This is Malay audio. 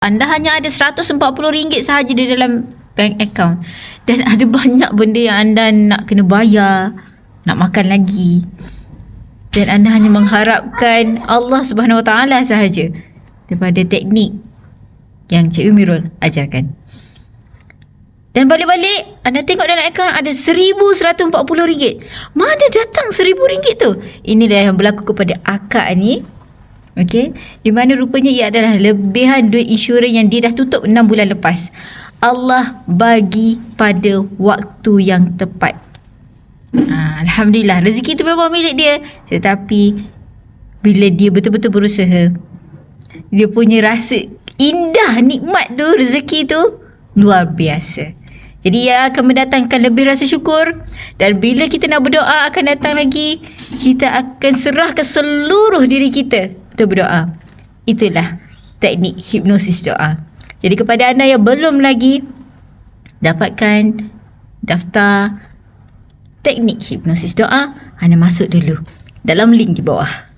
Anda hanya ada RM140 sahaja di dalam bank account. Dan ada banyak benda yang anda nak kena bayar, nak makan lagi. Dan anda hanya mengharapkan Allah Subhanahu Wa Taala sahaja daripada teknik yang Cik Umirul ajarkan. Dan balik-balik anda tengok dalam akaun ada RM1,140. Mana datang RM1,000 tu? Inilah yang berlaku kepada akak ni. Okey, di mana rupanya ia adalah lebihan duit insurans yang dia dah tutup 6 bulan lepas. Allah bagi pada waktu yang tepat. Alhamdulillah, rezeki tu memang milik dia. Tetapi bila dia betul-betul berusaha, dia punya rasa indah nikmat tu, rezeki tu luar biasa. Jadi ia akan mendatangkan lebih rasa syukur. Dan bila kita nak berdoa akan datang lagi, kita akan serahkan seluruh diri kita untuk berdoa. Itulah teknik hipnosis doa. Jadi kepada anda yang belum lagi dapatkan daftar teknik hipnosis doa, anda masuk dulu dalam link di bawah.